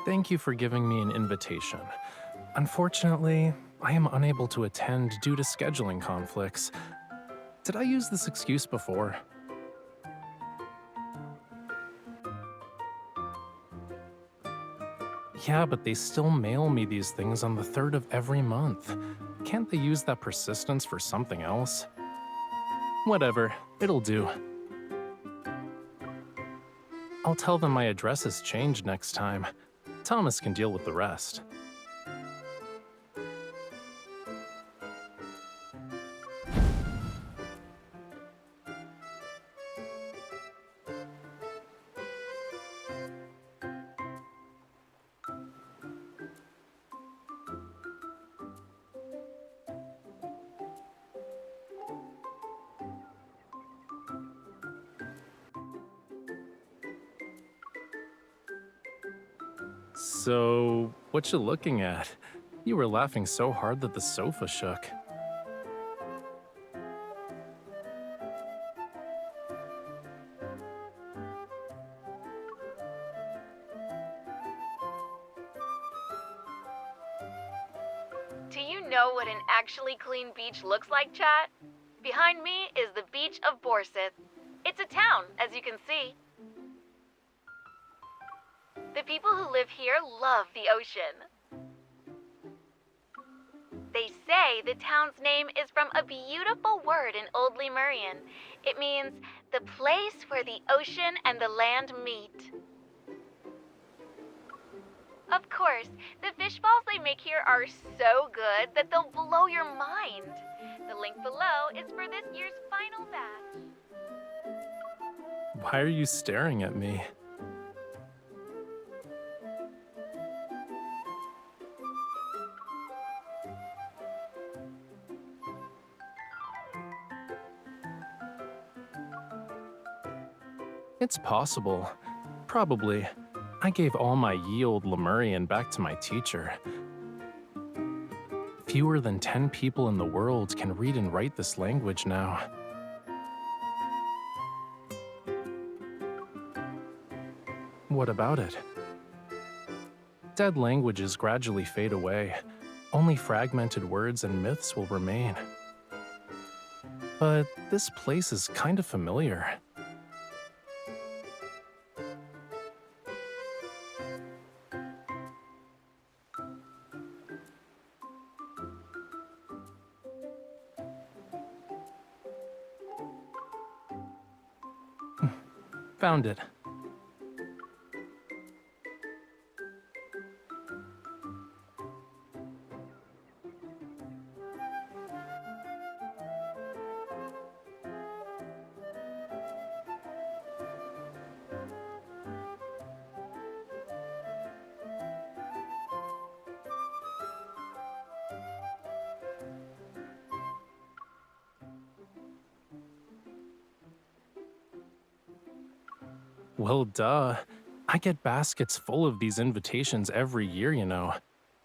Thank you for giving me an invitation. Unfortunately, I am unable to attend due to scheduling conflicts. Did I use this excuse before? Yeah, but they still mail me these things on the 3rd of every month. Can't they use that persistence for something else? Whatever, it'll do. I'll tell them my address has changed next time. Thomas can deal with the rest. So, what you looking at? You were laughing so hard that the sofa shook. Do you know what an actually clean beach looks like, chat? Behind me is the beach of Borseth. It's a town, as you can see. The people who live here love the ocean. They say the town's name is from a beautiful word in Old Lemurian. It means the place where the ocean and the land meet. Of course, the fish balls they make here are so good that they'll blow your mind. The link below is for this year's final batch. Why are you staring at me? It's possible. Probably. I gave all my ye old Lemurian back to my teacher. Fewer than 10 people in the world can read and write this language now. What about it? Dead languages gradually fade away. Only fragmented words and myths will remain. But this place is kind of familiar. Found it. Well, duh. I get baskets full of these invitations every year, you know.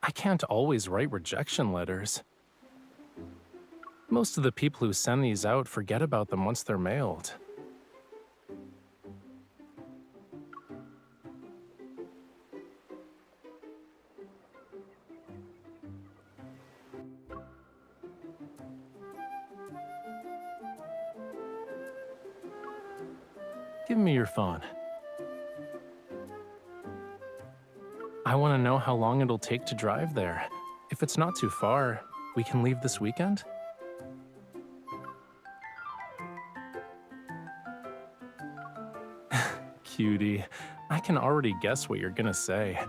I can't always write rejection letters. Most of the people who send these out forget about them once they're mailed. Give me your phone. I want to know how long it'll take to drive there. If it's not too far, we can leave this weekend? Cutie, I can already guess what you're gonna say.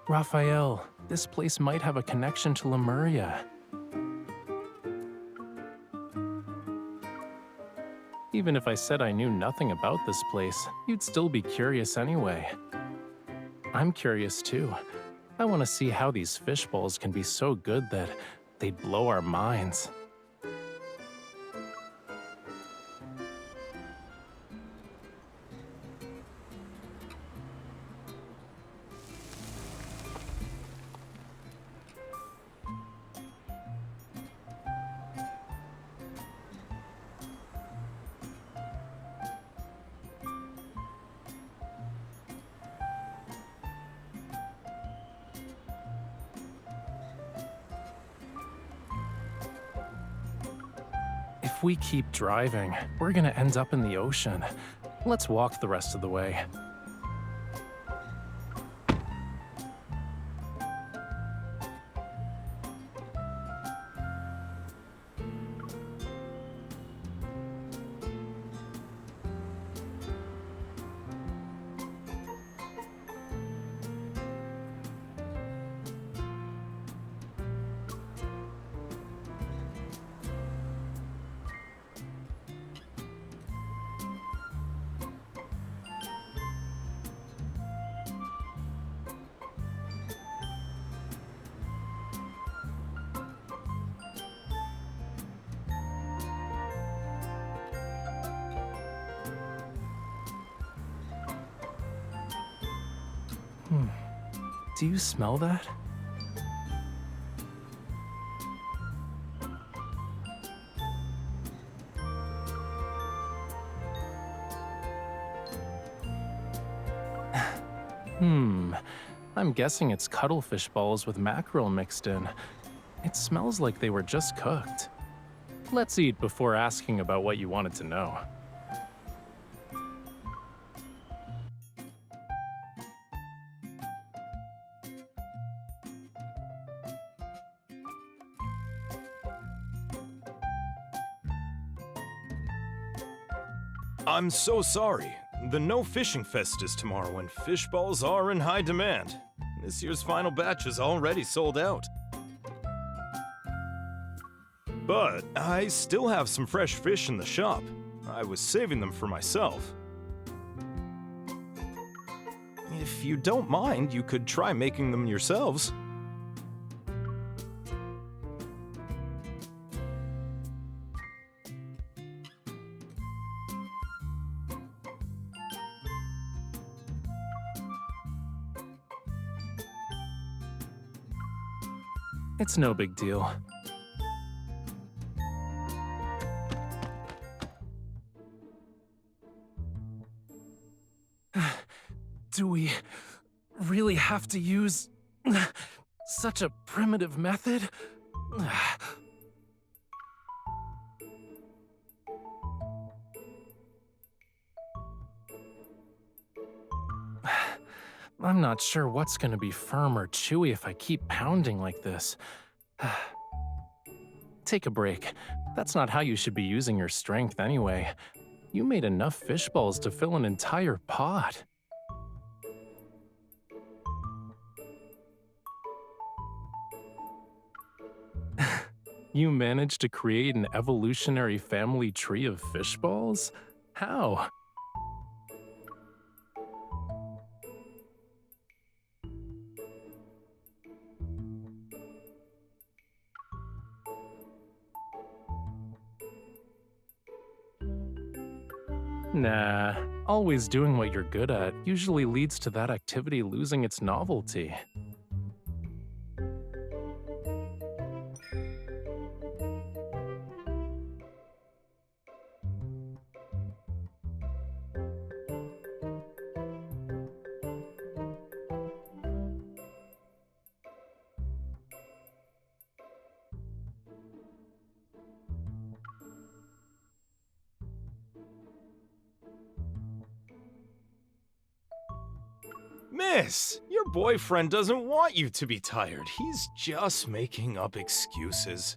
Raphael, this place might have a connection to Lemuria. Even if I said I knew nothing about this place, you'd still be curious anyway. I'm curious too. I want to see how these fish balls can be so good that they'd blow our minds. If we keep driving, we're gonna end up in the ocean. Let's walk the rest of the way. Do you smell that? I'm guessing it's cuttlefish balls with mackerel mixed in. It smells like they were just cooked. Let's eat before asking about what you wanted to know. I'm so sorry. The No Fishing Fest is tomorrow and fish balls are in high demand. This year's final batch is already sold out. But I still have some fresh fish in the shop. I was saving them for myself. If you don't mind, you could try making them yourselves. It's no big deal. Do we really have to use such a primitive method? I'm not sure what's gonna be firm or chewy if I keep pounding like this. Take a break. That's not how you should be using your strength anyway. You made enough fish balls to fill an entire pot. You managed to create an evolutionary family tree of fish balls? How? Nah, always doing what you're good at usually leads to that activity losing its novelty. Miss, your boyfriend doesn't want you to be tired. He's just making up excuses.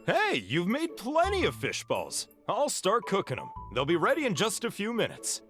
Hey, you've made plenty of fish balls. I'll start cooking them. They'll be ready in just a few minutes.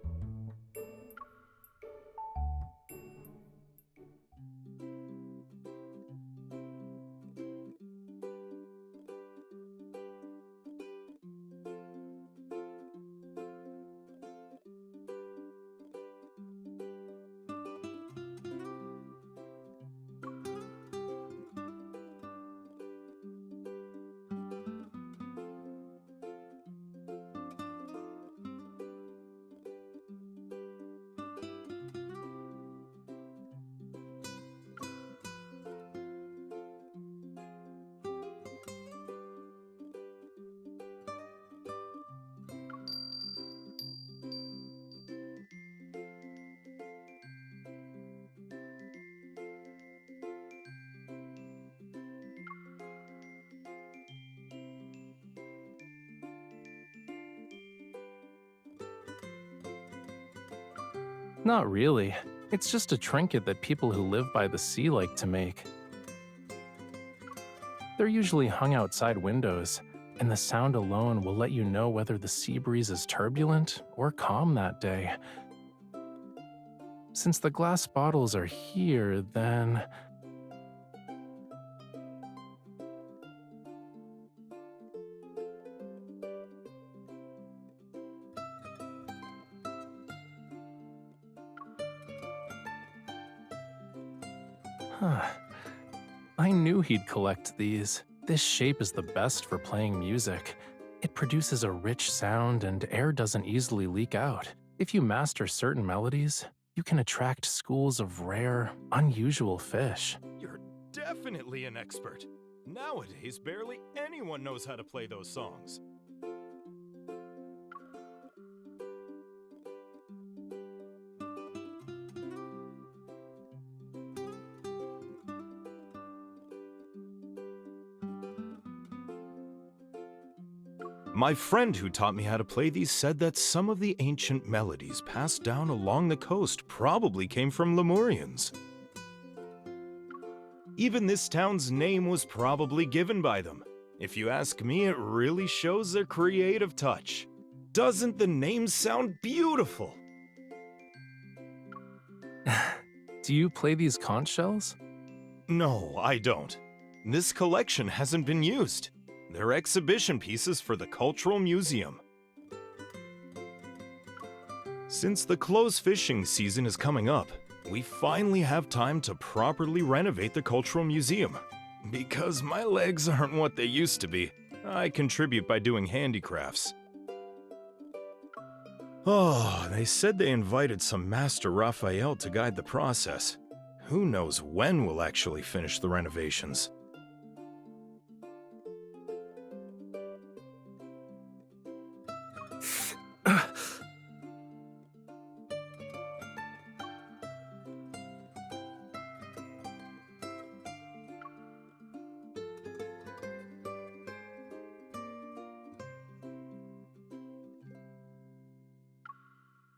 Not really. It's just a trinket that people who live by the sea like to make. They're usually hung outside windows, and the sound alone will let you know whether the sea breeze is turbulent or calm that day. Since the glass bottles are here, then... Huh. I knew he'd collect these. This shape is the best for playing music. It produces a rich sound and air doesn't easily leak out. If you master certain melodies, you can attract schools of rare, unusual fish. You're definitely an expert. Nowadays, barely anyone knows how to play those songs. My friend who taught me how to play these said that some of the ancient melodies passed down along the coast probably came from Lemurians. Even this town's name was probably given by them. If you ask me, it really shows their creative touch. Doesn't the name sound beautiful? Do you play these conch shells? No, I don't. This collection hasn't been used. They're exhibition pieces for the Cultural Museum. Since the closed fishing season is coming up, we finally have time to properly renovate the Cultural Museum. Because my legs aren't what they used to be, I contribute by doing handicrafts. Oh, they said they invited some master Rafayel to guide the process. Who knows when we'll actually finish the renovations?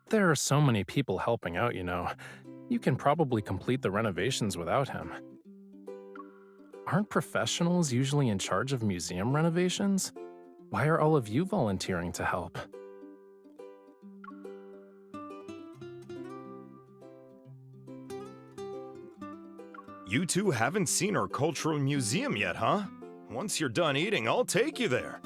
There are so many people helping out, you know. You can probably complete the renovations without him. Aren't professionals usually in charge of museum renovations? Why are all of you volunteering to help? You two haven't seen our Cultural Museum yet, huh? Once you're done eating, I'll take you there.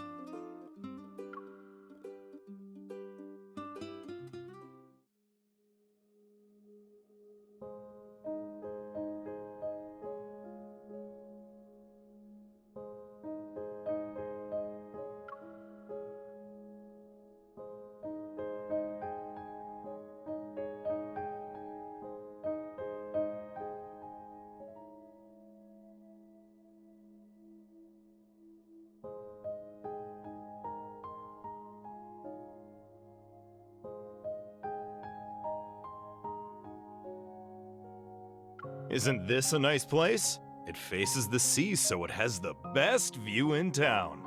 Isn't this a nice place? It faces the sea, so it has the best view in town.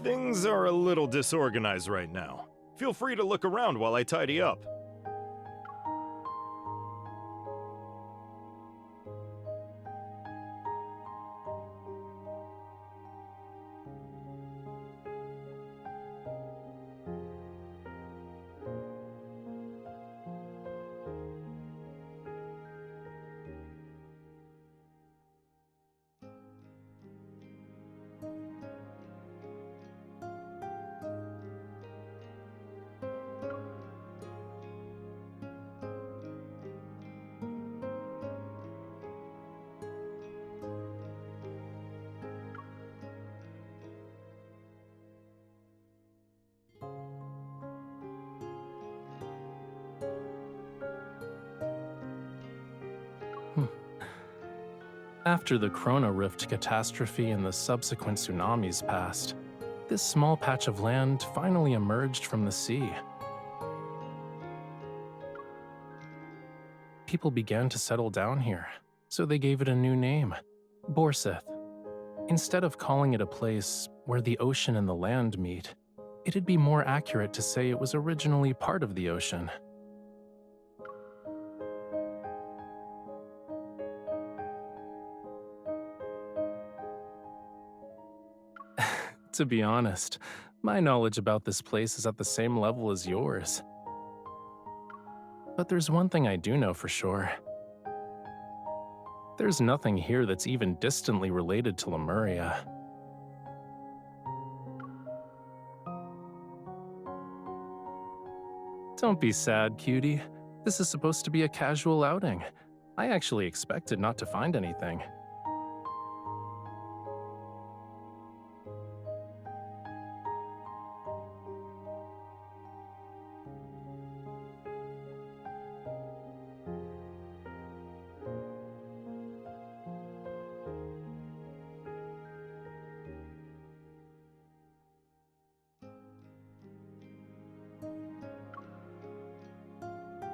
Things are a little disorganized right now. Feel free to look around while I tidy up. After the Corona Rift catastrophe and the subsequent tsunamis passed, this small patch of land finally emerged from the sea. People began to settle down here, so they gave it a new name, Borseth. Instead of calling it a place where the ocean and the land meet, it'd be more accurate to say it was originally part of the ocean. To be honest, my knowledge about this place is at the same level as yours. But there's one thing I do know for sure. There's nothing here that's even distantly related to Lemuria. Don't be sad, cutie. This is supposed to be a casual outing. I actually expected not to find anything.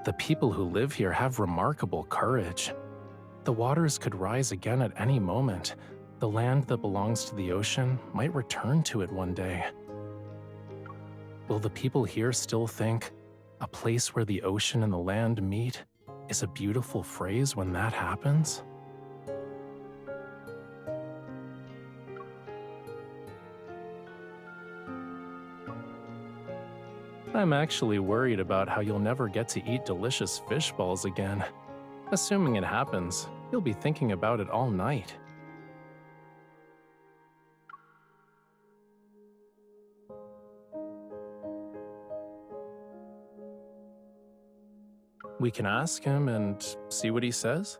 The people who live here have remarkable courage. The waters could rise again at any moment. The land that belongs to the ocean might return to it one day. Will the people here still think, a place where the ocean and the land meet is a beautiful phrase when that happens? I'm actually worried about how you'll never get to eat delicious fish balls again. Assuming it happens, you'll be thinking about it all night. We can ask him and see what he says.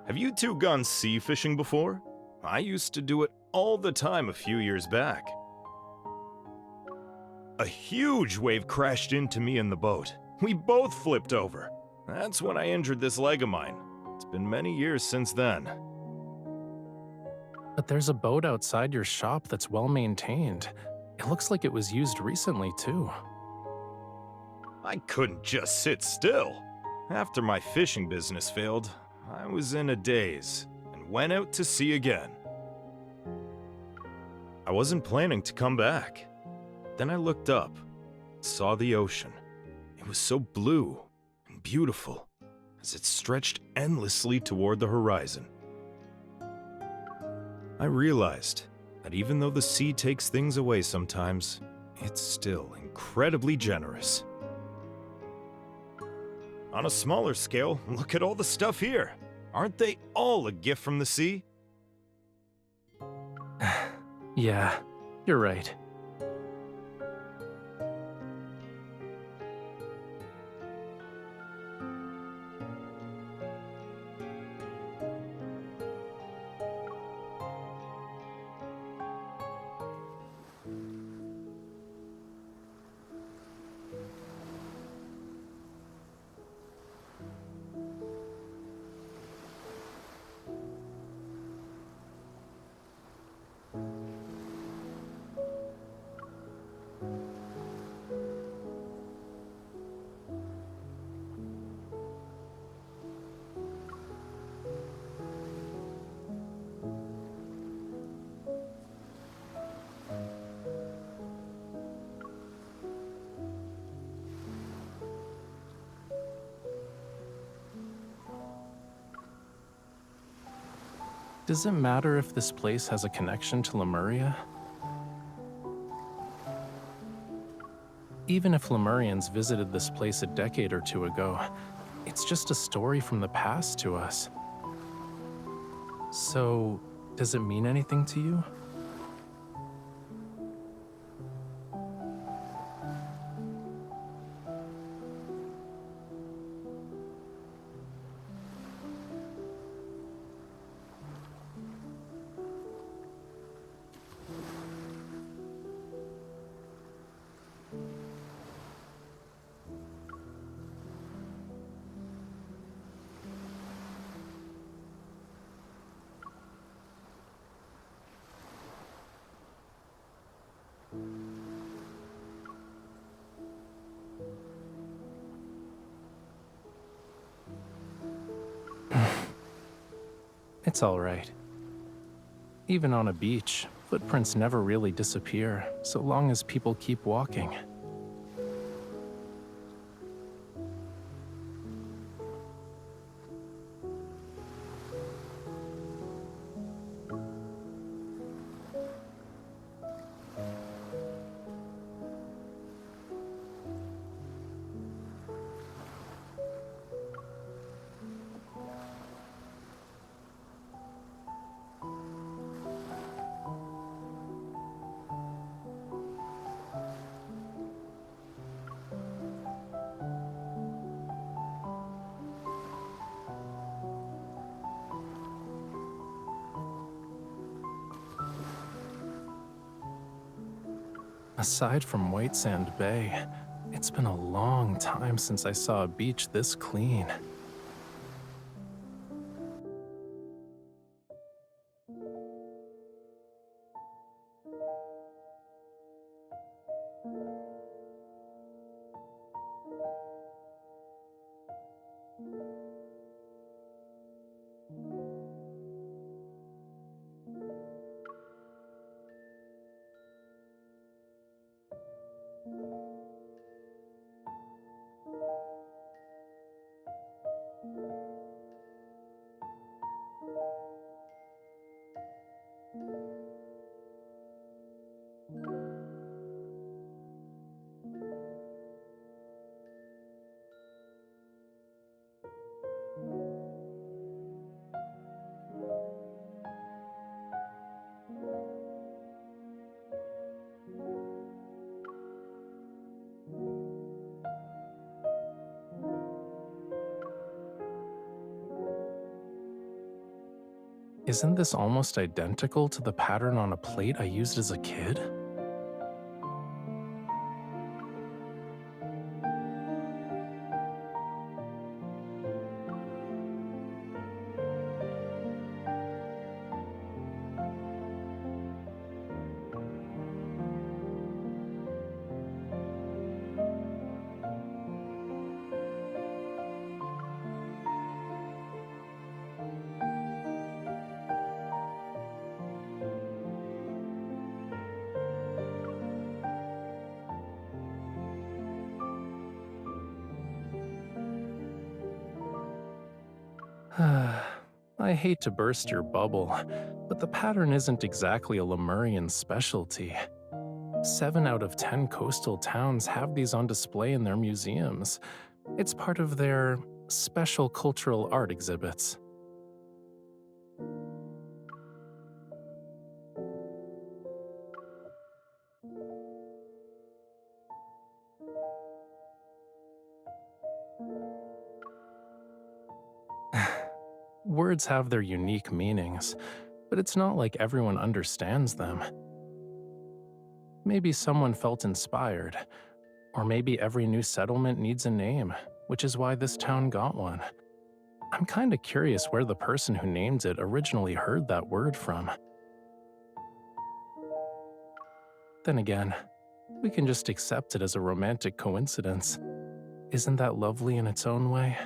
Have you two gone sea fishing before? I used to do it all the time a few years back. A huge wave crashed into me in the boat. We both flipped over. That's when I injured this leg of mine. It's been many years since then. But there's a boat outside your shop that's well maintained. It looks like it was used recently, too. I couldn't just sit still. After my fishing business failed, I was in a daze and went out to sea again. I wasn't planning to come back. Then I looked up, saw the ocean. It was so blue and beautiful as it stretched endlessly toward the horizon. I realized that even though the sea takes things away sometimes, it's still incredibly generous. On a smaller scale, look at all the stuff here. Aren't they all a gift from the sea? Yeah, you're right. Does it matter if this place has a connection to Lemuria? Even if Lemurians visited this place a decade or two ago, it's just a story from the past to us. So, does it mean anything to you? It's all right. Even on a beach, Footprints never really disappear, so long as people keep walking. Aside from White Sand Bay, it's been a long time since I saw a beach this clean. Isn't this almost identical to the pattern on a plate I used as a kid? I hate to burst your bubble, but the pattern isn't exactly a Lemurian specialty. 7 out of 10 coastal towns have these on display in their museums. It's part of their special cultural art exhibits. Words have their unique meanings, but it's not like everyone understands them. Maybe someone felt inspired, or maybe every new settlement needs a name, which is why this town got one. I'm kinda curious where the person who named it originally heard that word from. Then again, we can just accept it as a romantic coincidence. Isn't that lovely in its own way?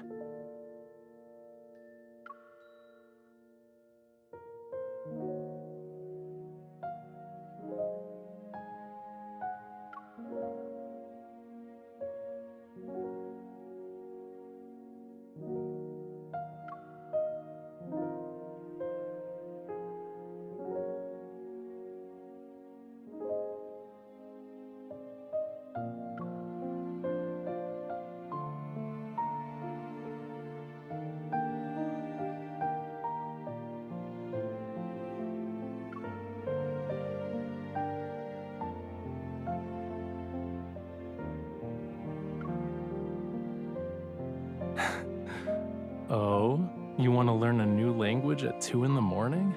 Oh, you want to learn a new language at 2 in the morning?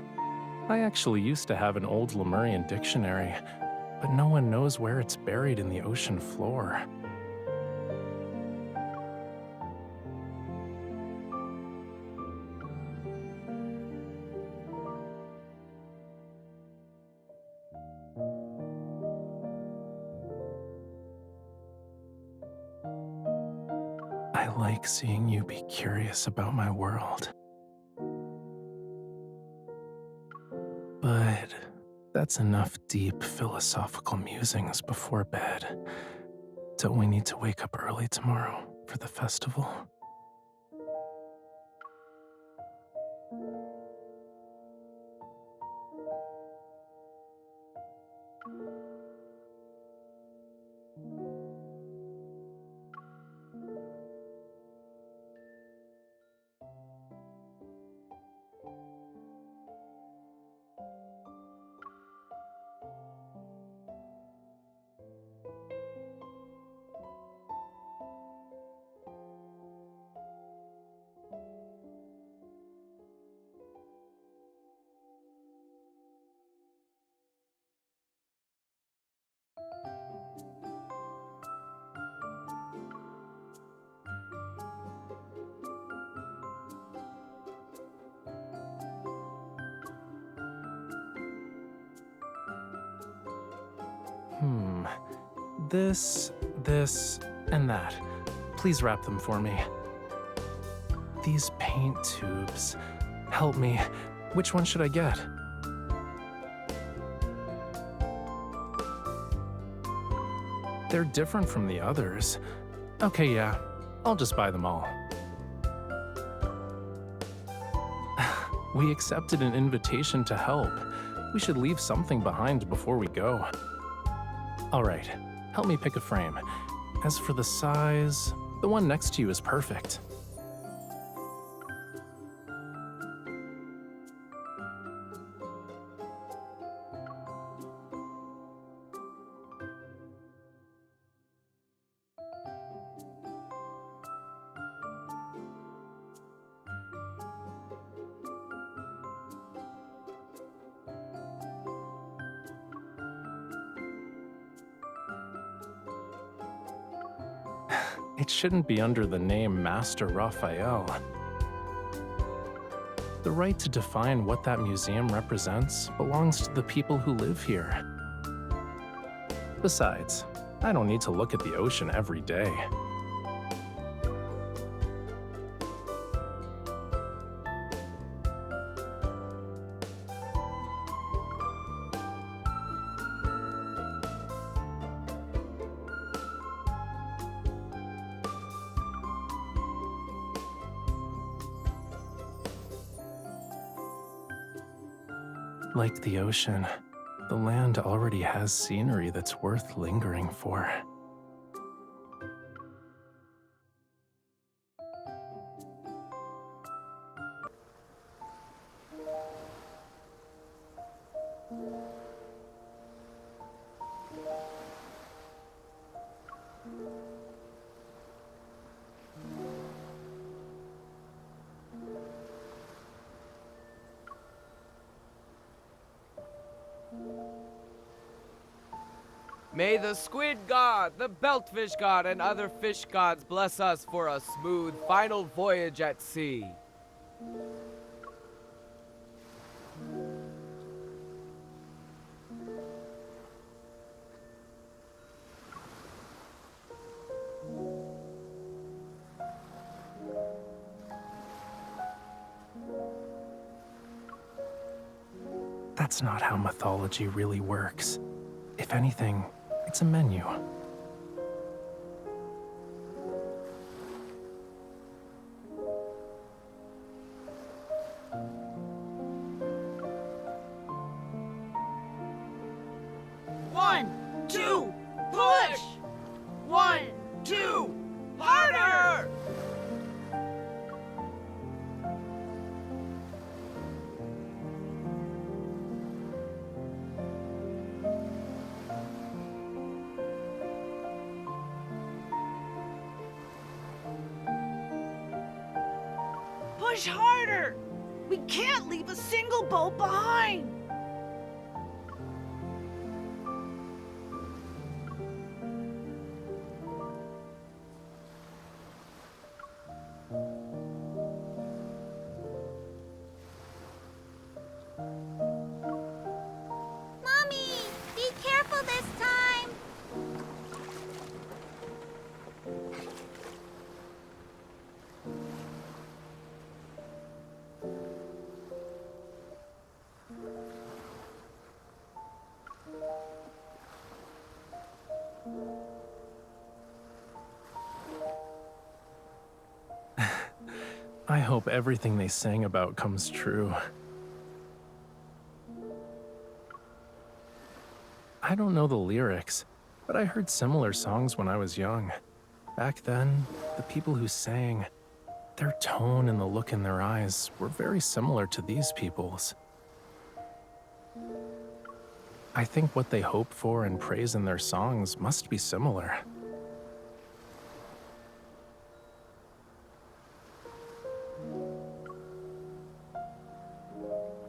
I actually used to have an old Lemurian dictionary, but no one knows where it's buried in the ocean floor. I like seeing you be curious about my world. But That's enough deep philosophical musings before bed. Don't we need to wake up early tomorrow for the festival? Hmm. This, and that. Please wrap them for me. These paint tubes. Help me. Which one should I get? They're different from the others. Okay, yeah. I'll just buy them all. We accepted an invitation to help. We should leave something behind before we go. All right, help me pick a frame. As for the size, the one next to you is perfect. It shouldn't be under the name Master Raphael. The right to define what that museum represents belongs to the people who live here. Besides, I don't need to look at the ocean every day. Like the ocean, the land already has scenery that's worth lingering for. May the squid god, the beltfish god, and other fish gods bless us for a smooth final voyage at sea. That's not how mythology really works. If anything, it's a menu. One, two, push! 1, 2, harder! Push harder! We can't leave a single boat behind! Mommy, be careful this time. I hope everything they sang about comes true. I don't know the lyrics, but I heard similar songs when I was young. Back then, the people who sang, their tone and the look in their eyes were very similar to these people's. I think what they hope for and praise in their songs must be similar.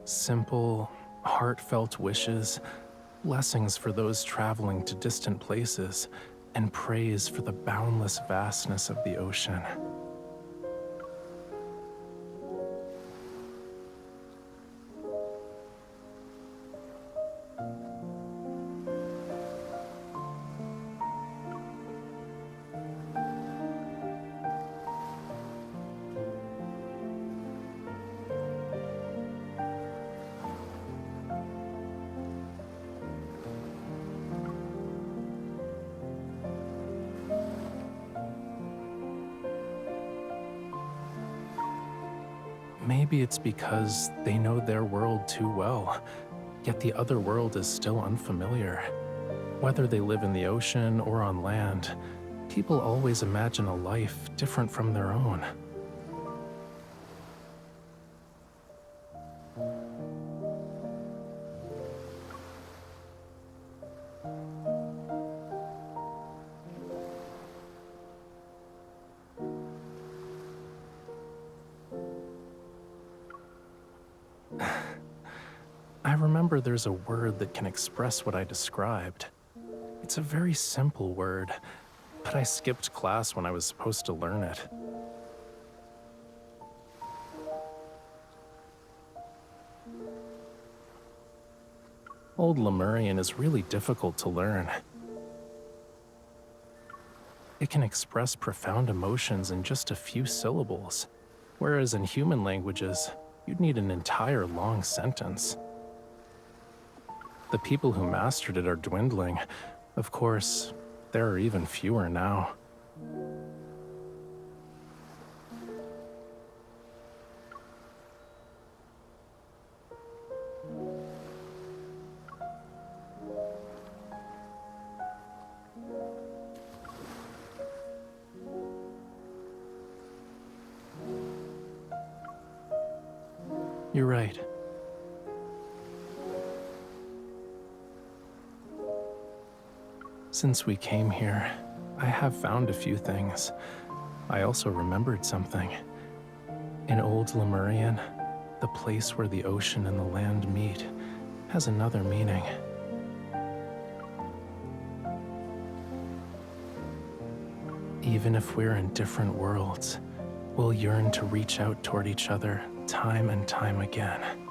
Simple, heartfelt wishes, blessings for those traveling to distant places, and praise for the boundless vastness of the ocean. Maybe it's because they know their world too well, yet the other world is still unfamiliar. Whether they live in the ocean or on land, people always imagine a life different from their own. I remember there's a word that can express what I described. It's a very simple word, but I skipped class when I was supposed to learn it. Old Lemurian is really difficult to learn. It can express profound emotions in just a few syllables, whereas in human languages, you'd need an entire long sentence. The people who mastered it are dwindling. Of course, there are even fewer now. You're right. Since we came here, I have found a few things. I also remembered something. In Old Lemurian, the place where the ocean and the land meet has another meaning. Even if we're in different worlds, we'll yearn to reach out toward each other time and time again.